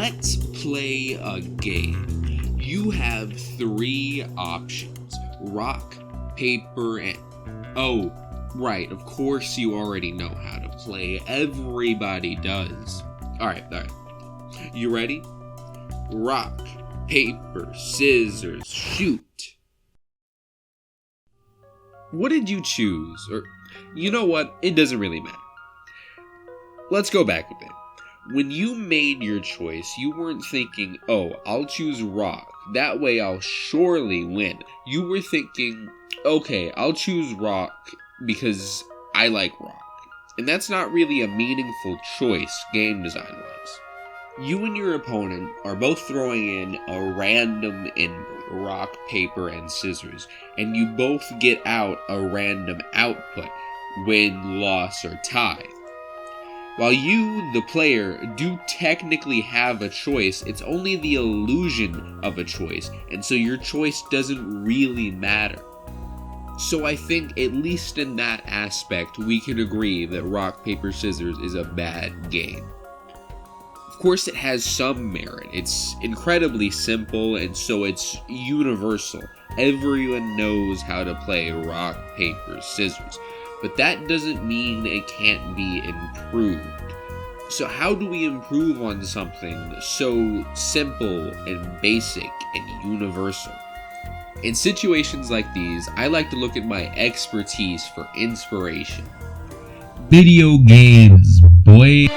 let's play a game. You have 3 options: rock, paper, and... Oh, right, of course you already know how to play. Everybody does. Alright. You ready? Rock, paper, scissors, shoot. What did you choose? Or, you know what? It doesn't really matter. Let's go back a bit. When you made your choice, you weren't thinking, oh, I'll choose rock. That way I'll surely win. You were thinking, okay, I'll choose rock because I like rock. And that's not really a meaningful choice game design-wise. You and your opponent are both throwing in a random input, rock, paper, and scissors, and you both get out a random output, win, loss, or tie. While you, the player, do technically have a choice, it's only the illusion of a choice, and so your choice doesn't really matter. So I think, at least in that aspect, we can agree that rock, paper, scissors is a bad game. Of course, it has some merit. It's incredibly simple, and so it's universal. Everyone knows how to play rock, paper, scissors. But that doesn't mean it can't be improved. So how do we improve on something so simple and basic and universal? In situations like these, I like to look at my expertise for inspiration. Video games, boy.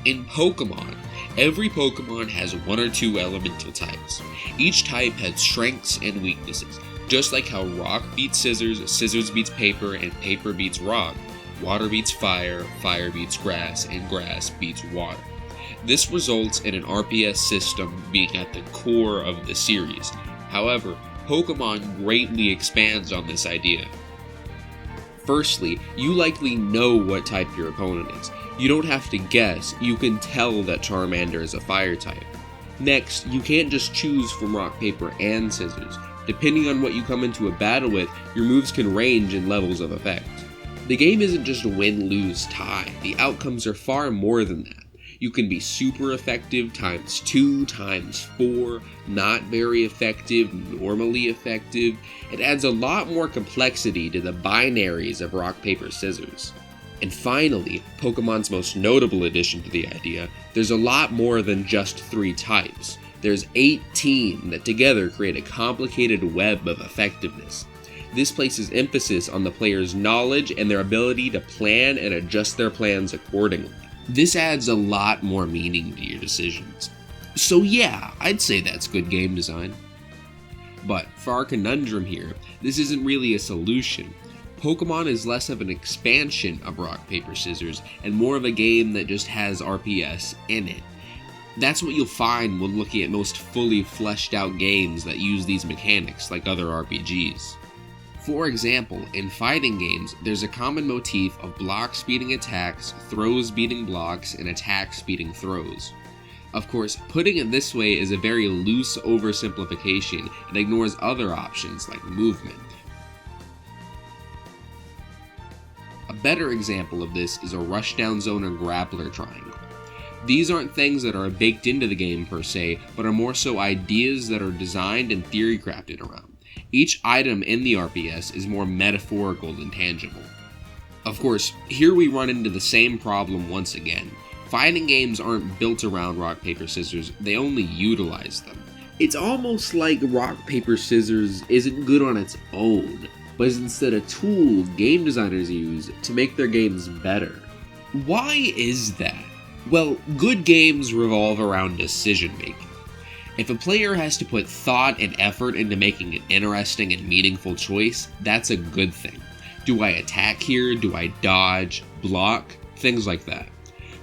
In Pokemon, every Pokemon has 1 or 2 elemental types. Each type has strengths and weaknesses. Just like how rock beats scissors, scissors beats paper, and paper beats rock, water beats fire, fire beats grass, and grass beats water. This results in an RPS system being at the core of the series. However, Pokemon greatly expands on this idea. Firstly, you likely know what type your opponent is. You don't have to guess, you can tell that Charmander is a fire type. Next, you can't just choose from rock, paper, and scissors. Depending on what you come into a battle with, your moves can range in levels of effect. The game isn't just win, lose, tie. The outcomes are far more than that. You can be super effective times 2, times 4, not very effective, normally effective. It adds a lot more complexity to the binaries of rock, paper, scissors. And finally, Pokemon's most notable addition to the idea, there's a lot more than just 3 types. There's 18 that together create a complicated web of effectiveness. This places emphasis on the player's knowledge and their ability to plan and adjust their plans accordingly. This adds a lot more meaning to your decisions. So yeah, I'd say that's good game design. But for our conundrum here, this isn't really a solution. Pokemon is less of an expansion of rock, paper, scissors, and more of a game that just has RPS in it. That's what you'll find when looking at most fully fleshed out games that use these mechanics like other RPGs. For example, in fighting games, there's a common motif of blocks beating attacks, throws beating blocks, and attacks beating throws. Of course, putting it this way is a very loose oversimplification and ignores other options like movement. A better example of this is a rushdown zone or grappler triangle. These aren't things that are baked into the game per se, but are more so ideas that are designed and theory crafted around. Each item in the RPS is more metaphorical than tangible. Of course, here we run into the same problem once again. Fighting games aren't built around rock, paper, scissors, they only utilize them. It's almost like rock, paper, scissors isn't good on its own, but is instead a tool game designers use to make their games better. Why is that? Well, good games revolve around decision making. If a player has to put thought and effort into making an interesting and meaningful choice, that's a good thing. Do I attack here? Do I dodge? Block? Things like that.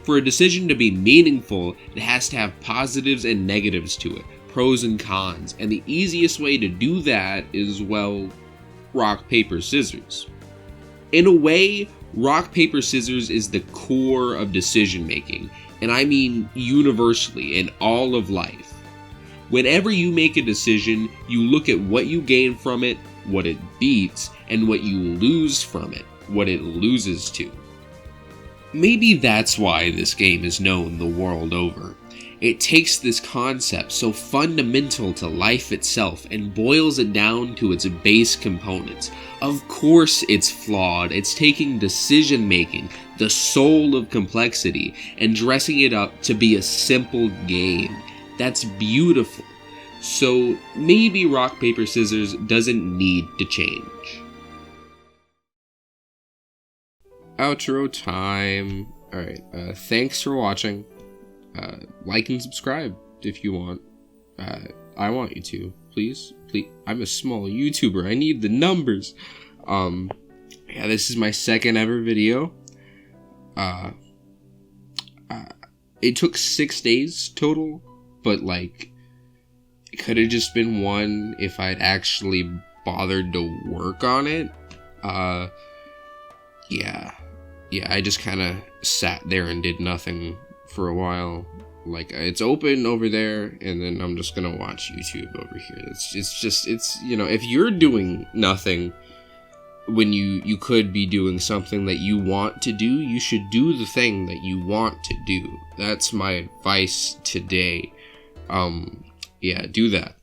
For a decision to be meaningful, it has to have positives and negatives to it, pros and cons, and the easiest way to do that is, well, rock, paper, scissors. In a way, rock, paper, scissors is the core of decision making, and I mean universally in all of life. Whenever you make a decision, you look at what you gain from it, what it beats, and what you lose from it, what it loses to. Maybe that's why this game is known the world over. It takes this concept so fundamental to life itself and boils it down to its base components. Of course it's flawed. It's taking decision making, the soul of complexity, and dressing it up to be a simple game. That's beautiful. So maybe rock, paper, scissors doesn't need to change. Outro time. Alright, thanks for watching. Like and subscribe if you want. I want you to. Please. I'm a small YouTuber. I need the numbers. Yeah, this is my second ever video. It took 6 days total, but like, it could have just been one if I'd actually bothered to work on it. Yeah, I just kind of sat there and did nothing for a while. Like, it's open over there, and then I'm just gonna watch YouTube over here. It's you know, if you're doing nothing when you could be doing something that you want to do, you should do the thing that you want to do. That's my advice today. Yeah, do that.